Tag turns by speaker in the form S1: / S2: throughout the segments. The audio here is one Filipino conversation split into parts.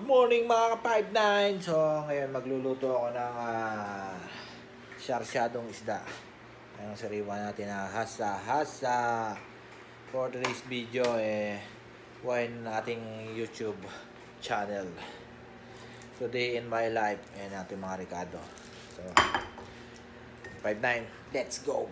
S1: morning mga ka-59. So ngayon magluluto ako ng sarsyadong isda. Ayun, sariwa natin na hasa-hasa. For today's video wine ating YouTube channel. Today in my life. Ayan natin mga Ricardo. So 59, let's go!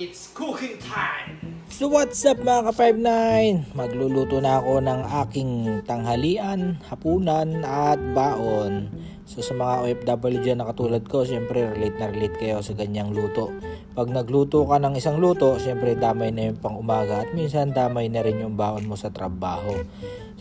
S1: It's cooking time! So what's up mga ka-59? Magluluto na ako ng aking tanghalian, hapunan at baon. So sa mga OFW dyan na katulad ko, syempre relate na relate kayo sa ganyang luto. Pag nagluto ka ng isang luto, syempre damay na yung pang umaga at minsan damay na rin yung baon mo sa trabaho.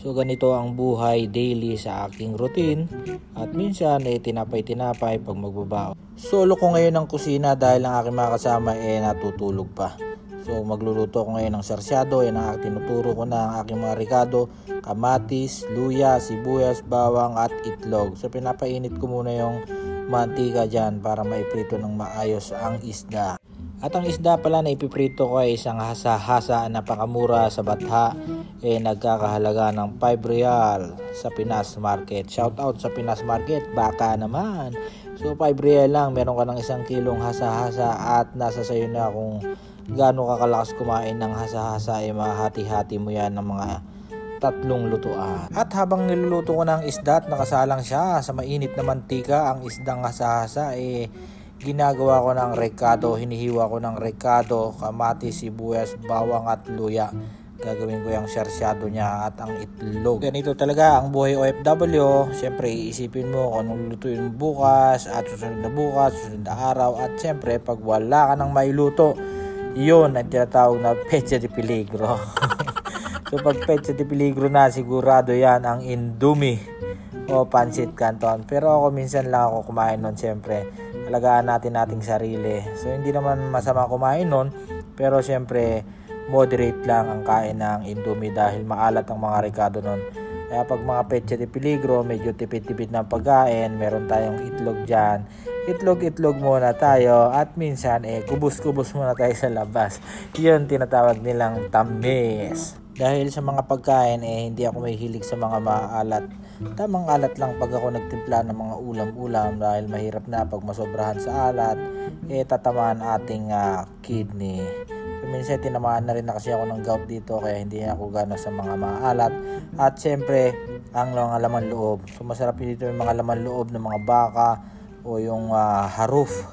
S1: So ganito ang buhay daily sa aking routine at minsan tinapay-tinapay pag magbabaon. Solo ko ngayon ng kusina dahil ang aking mga kasama natutulog pa. So magluluto ko ngayon ng sarsyado, yan ang tinuturo ko na ang aking mga Ricardo, kamatis, luya, sibuyas, bawang at itlog. So pinapainit ko muna yung mantika dyan para maiprito ng maayos ang isda. At ang isda pala na ipiprito ko ay isang hasa-hasa na napakamura sa Batha. Nagkakahalaga ng 5 real sa Pinas Market. Shout out sa Pinas Market, baka naman. So 5 real lang, meron ka ng 1 kilong hasa-hasa at nasa sayo na kung gaano kakalakas kumain ng hasa-hasa. Mahati-hati mo yan ng mga 3 lutuan. At habang niluluto ko ng isda at nakasalang siya sa mainit na mantika, ang isdang hasa-hasa ginagawa ko ng rekado, hinihiwa ko ng rekado, kamatis, sibuyas, bawang at luya. Gagawin ko yung sarsyado niya at ang itlog. Ganito talaga ang buhay OFW. Siyempre iisipin mo kung anong lutuin mo bukas at susunod na araw. At siyempre pag wala ka nang mailuto, yun ang tinatawag na pecha de peligro. So pag pecha de peligro na, sigurado yan ang Indomie o pancit canton. Pero ako minsan lang ako kumain nun, siyempre alagaan natin ating sarili. So hindi naman masama kumain nun, pero siyempre moderate lang ang kain ng Indomie dahil maalat ang mga Ricardo nun. Kaya pag mga pecha de peligro, medyo tipid-tipid ng pagkain, meron tayong itlog dyan. Itlog muna tayo at minsan kubus-kubus muna tayo sa labas. Yun tinatawag nilang tamis. Dahil sa mga pagkain hindi ako mahilig sa mga maalat. Tamang alat lang pag ako nagtimpla ng mga ulam-ulam dahil mahirap na pag masobrahan sa alat, tatamaan ating kidney. So, minsan tinamaan na rin na kasi ako ng gout dito kaya hindi ako gana sa mga maalat. At syempre, ang mga laman loob. So masarap dito yung mga laman loob ng mga baka o yung haruf.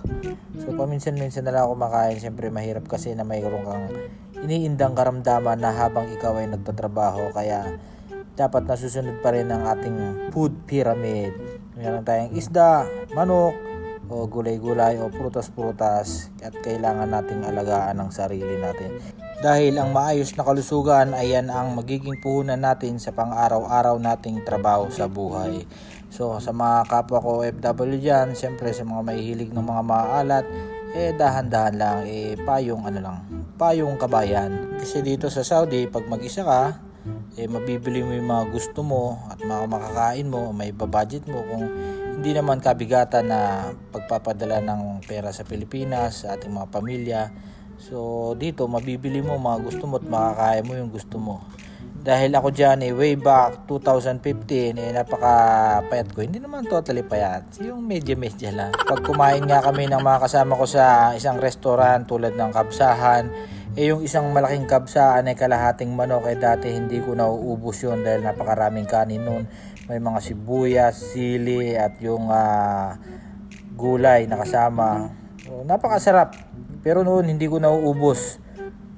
S1: So paminsan-minsan na lang ako makain. Syempre mahirap kasi na mayroon kang iniindang karamdaman na habang ikaw ay nagtatrabaho, kaya dapat nasusunod pa rin ang ating food pyramid. Meron tayong isda, manok, o gulay-gulay o prutas-prutas at kailangan nating alagaan ang sarili natin. Dahil ang maayos na kalusugan ay yan ang magiging puhunan natin sa pang-araw-araw nating trabaho sa buhay. So sa mga kapwa ko OFW dyan, siyempre sa mga mahihilig ng mga maalat, dahan-dahan lang, payong kabayan. Kasi dito sa Saudi, pag mag-isa ka, mabibili mo yung mga gusto mo at mga makakain mo, may budget mo kung hindi naman kabigatan na pagpapadala ng pera sa Pilipinas sa ating mga pamilya. So dito mabibili mo mga gusto mo at makakain mo yung gusto mo. Dahil ako dyan way back 2015 napaka-payat ko. Hindi naman totally payat, yung medya-medya lang. Pag kumain nga kami ng mga kasama ko sa isang restaurant tulad ng Kabsahan, yung isang malaking kabsaan kalahating manok, dati hindi ko nauubos yun dahil napakaraming kanin nun. May mga sibuyas, sili at yung gulay na kasama. So, napakasarap. Pero noon hindi ko nauubos.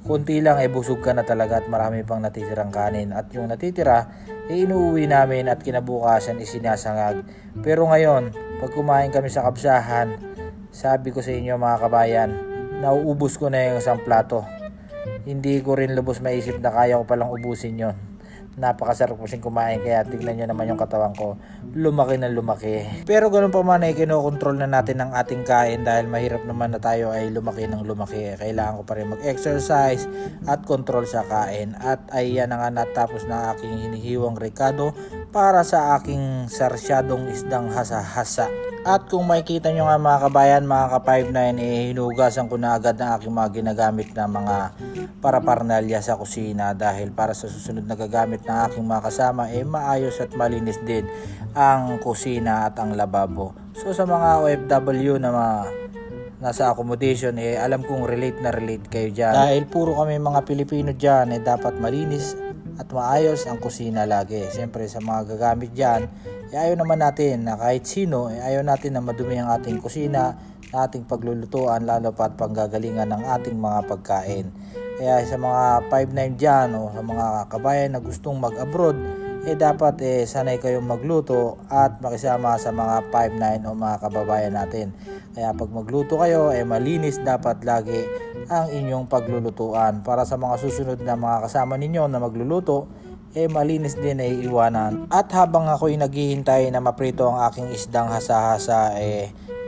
S1: Kunti lang busog ka na talaga at marami pang natitirang kanin. At yung natitira inuuwi namin at kinabukasan isinasangag. Pero ngayon pag kumain kami sa Kabsahan, sabi ko sa inyo mga kabayan, nauubos ko na yung isang plato. Hindi ko rin lubos maisip na kaya ko palang ubusin yon. Napakasarap kasing kumain, kaya tignan nyo naman yung katawan ko, lumaki na lumaki. Pero ganun pa man kinokontrol na natin ang ating kain dahil mahirap naman na tayo ay lumaki ng lumaki. Kailangan ko pa rin mag-exercise at control sa kain. At ay yan na nga natapos na aking hinihiwang Ricardo, para sa aking sarsyadong isdang hasa-hasa. At kung makikita nyo nga mga kabayan, mga ka-59, hinugasan ko na agad ang aking mga ginagamit na mga paraparnalya sa kusina dahil para sa susunod na gagamit ng aking mga kasama maayos at malinis din ang kusina at ang lababo. So sa mga OFW na nasa accommodation, alam kong relate kayo dyan. Dahil puro kami mga Pilipino dyan, dapat malinis at maayos ang kusina lagi. Siyempre sa mga gagamit dyan, ayaw naman natin na kahit sino, ayaw natin na madumi ang ating kusina, na ating paglulutuan, lalo pat panggagalingan ng ating mga pagkain. Kaya sa mga 5-9 dyan o sa mga kabayan na gustong mag-abroad, dapat sanay kayong magluto at makisama sa mga 5-9 o mga kababayan natin. Kaya pag magluto kayo, malinis dapat lagi ang inyong paglulutuan. Para sa mga susunod na mga kasama ninyo na magluluto, malinis din iiwanan. At habang ako'y naghihintay na maprito ang aking isdang hasa-hasa,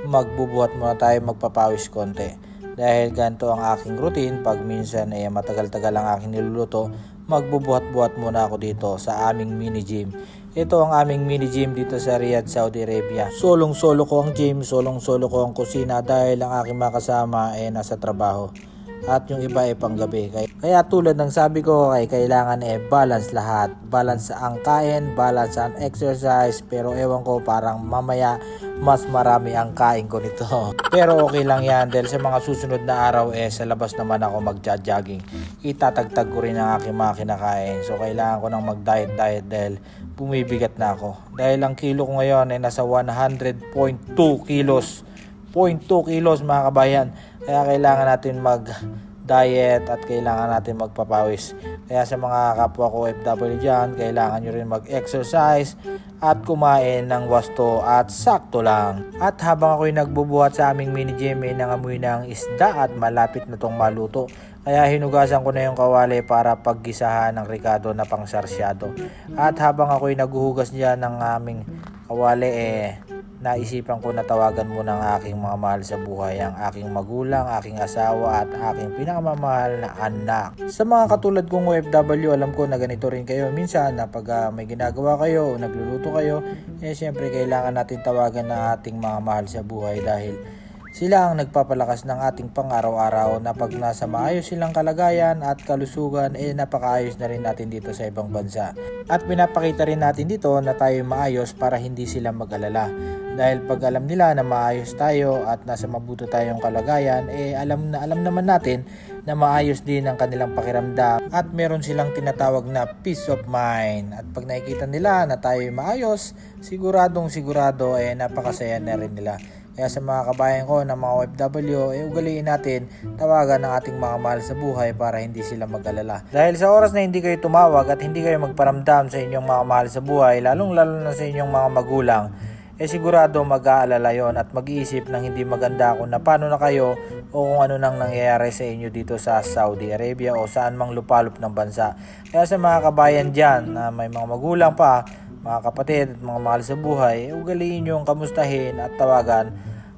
S1: magbubuhat muna tayo, magpapawis konti. Dahil ganito ang aking routine, pag minsan matagal-tagal ang aking niluluto, magbubuhat-buhat muna ako dito sa aming mini gym. Ito ang aming mini gym dito sa Riyadh, Saudi Arabia. Solong-solo ko ang gym, solong-solo ko ang kusina dahil ang aking mga kasama nasa trabaho. At yung iba panggabi. Kaya tulad ng sabi ko, kailangan balance lahat. Balance ang kain, balance ang exercise. Pero ewan ko, parang mamaya mas marami ang kain ko nito. Pero okay lang yan dahil sa mga susunod na araw sa labas naman ako magja-jogging. Itatagtag ko rin ang aking mga kinakain. So kailangan ko nang mag-diet dahil bumibigat na ako. Dahil ang kilo ko ngayon nasa 100.2 kilos. 0.2 kilos mga kabayan. Kaya kailangan natin mag-diet at kailangan natin magpapawis. Kaya sa mga kapwa ko OFW dyan, kailangan nyo rin mag-exercise at kumain ng wasto at sakto lang. At habang ako'y nagbubuhat sa aming mini gym, nangamoy ng isda at malapit na tong maluto. Kaya hinugasan ko na yung kawali para paggisahan ng ricado na pangsarsyado. At habang ako'y naghuhugas dyan ng aming kawali, naisipan ko na tawagan muna ang aking mga mahal sa buhay, ang aking magulang, aking asawa at aking pinakamamahal na anak. Sa mga katulad kong OFW, alam ko na ganito rin kayo minsan na pag may ginagawa kayo o nagluluto kayo, siyempre kailangan natin tawagan na ating mga mahal sa buhay dahil sila ang nagpapalakas ng ating pang-araw-araw na pag nasa maayos silang kalagayan at kalusugan, napakaayos na rin natin dito sa ibang bansa. At pinapakita rin natin dito na tayo maayos para hindi sila mag-alala. Dahil pag alam nila na maayos tayo at nasa mabuti tayong kalagayan, alam naman natin na maayos din ang kanilang pakiramdam at meron silang tinatawag na peace of mind. At pag nakikita nila na tayo maayos, sigurado napakasaya na rin nila. Kaya sa mga kabayan ko na mga OFW, ugaliin natin tawagan ng ating mga mahal sa buhay para hindi sila mag-alala. Dahil sa oras na hindi kayo tumawag at hindi kayo magparamdam sa inyong mga mahal sa buhay, lalong-lalo na sa inyong mga magulang, sigurado mag-aalala yon at mag-iisip ng hindi maganda kung na paano na kayo o kung ano nang nangyayari sa inyo dito sa Saudi Arabia o saan mang lupalop ng bansa. Kaya sa mga kabayan dyan na may mga magulang pa, mga kapatid at mga mahal sa buhay, ugaliin nyo ang kamustahin at tawagan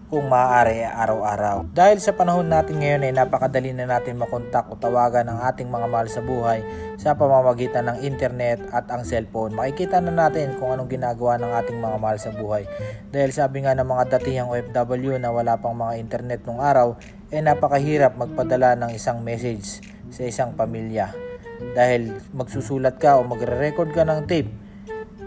S1: kung maaari araw-araw. Dahil sa panahon natin ngayon napakadali na natin makontak o tawagan ang ating mga mahal sa buhay sa pamamagitan ng internet at ang cellphone. Makikita na natin kung anong ginagawa ng ating mga mahal sa buhay. Dahil sabi nga ng mga datihang OFW na wala pang mga internet nung araw, napakahirap magpadala ng isang message sa isang pamilya. Dahil magsusulat ka o magre-record ka ng tape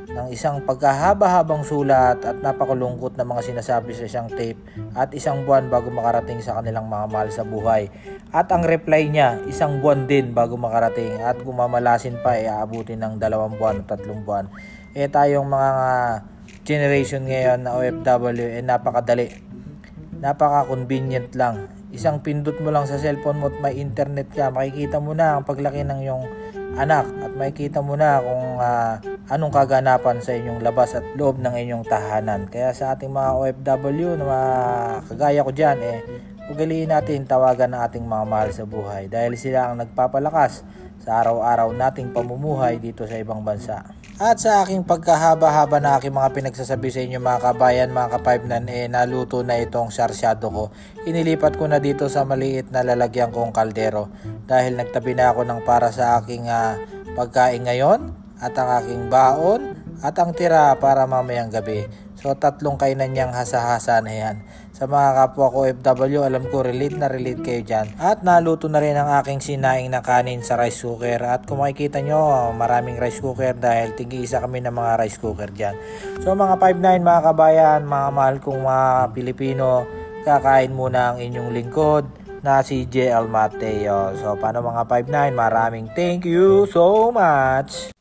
S1: ng isang pagkahaba-habang sulat at napakalungkot na mga sinasabi sa isang tape at isang buwan bago makarating sa kanilang mga mahal sa buhay. At ang reply niya, isang buwan din bago makarating at gumamalasin pa aabutin ng 2 buwan o 3 buwan. Tayong mga generation ngayon na OFW napakadali. Napaka-convenient lang. Isang pindot mo lang sa cellphone mo at may internet ka, makikita mo na ang paglaki ng iyong anak at makikita mo na kung anong kaganapan sa inyong labas at loob ng inyong tahanan. Kaya sa ating mga OFW na mga kagaya ko dyan, ugaliin natin tawagan ng ating mga mahal sa buhay dahil sila ang nagpapalakas sa araw-araw nating pamumuhay dito sa ibang bansa. At sa aking pagkahaba-haba na aking mga pinagsasabi sa inyo mga kabayan, mga ka-5nan, naluto na itong sarsyado ko. Inilipat ko na dito sa maliit na lalagyan kong kaldero dahil nagtabi na ako ng para sa aking pagkain ngayon at ang aking baon at ang tira para mamayang gabi. So 3 kainan niyang hasa-hasa na yan. Sa mga kapwa ko OFW, alam ko relate kayo dyan. At naluto na rin ang aking sinaing na kanin sa rice cooker. At kung makikita nyo, maraming rice cooker dahil tig-isa kami ng mga rice cooker dyan. So mga 5-9 mga kabayan, mga mahal kong mga Pilipino, kakain muna ang inyong lingkod na si JL Mateo. So paano mga 5-9, maraming thank you so much.